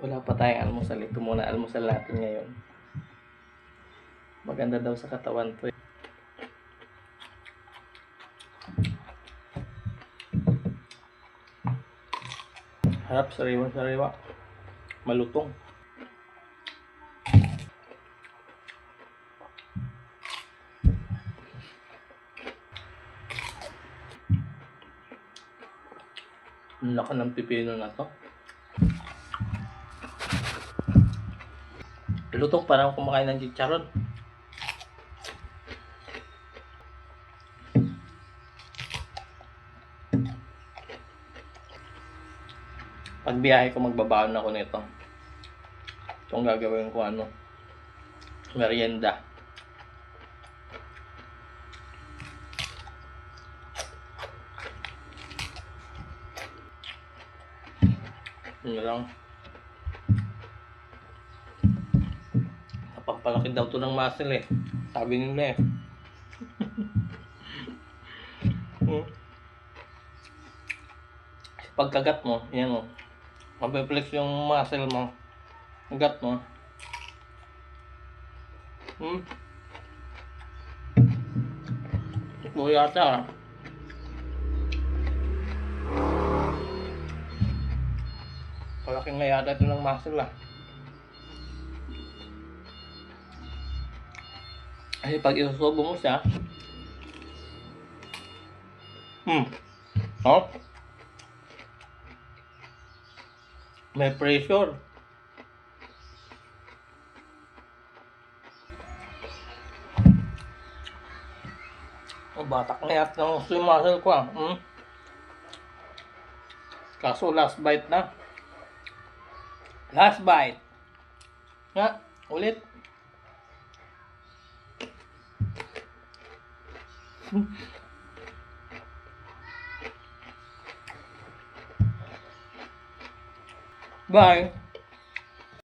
Wala pa tayong almusal. Ito muna almusal natin ngayon. Maganda daw sa katawan to. Harap, sariwa-sariwa. Malutong. Ang laki ng pipino na to. Lutong, parang kumakain ng chicharon. Pag biyahe ko, magbabaon ako nito. Itong gagawin ko merienda. Yun lang. Napampalaki daw to ng muscle eh. Sabi nila eh. Pagkagat mo, yan o. Mapiplex yung muscle mo. Kagat mo. Ito yata. Palaking nga yata ito ng muscle ah. Kasi pag isusubo mo siya, oh, may pressure. Oh, batak na yata ng slim muscle ko ah. Kaso last bite na. Last bite. Nga, ulit. Bye.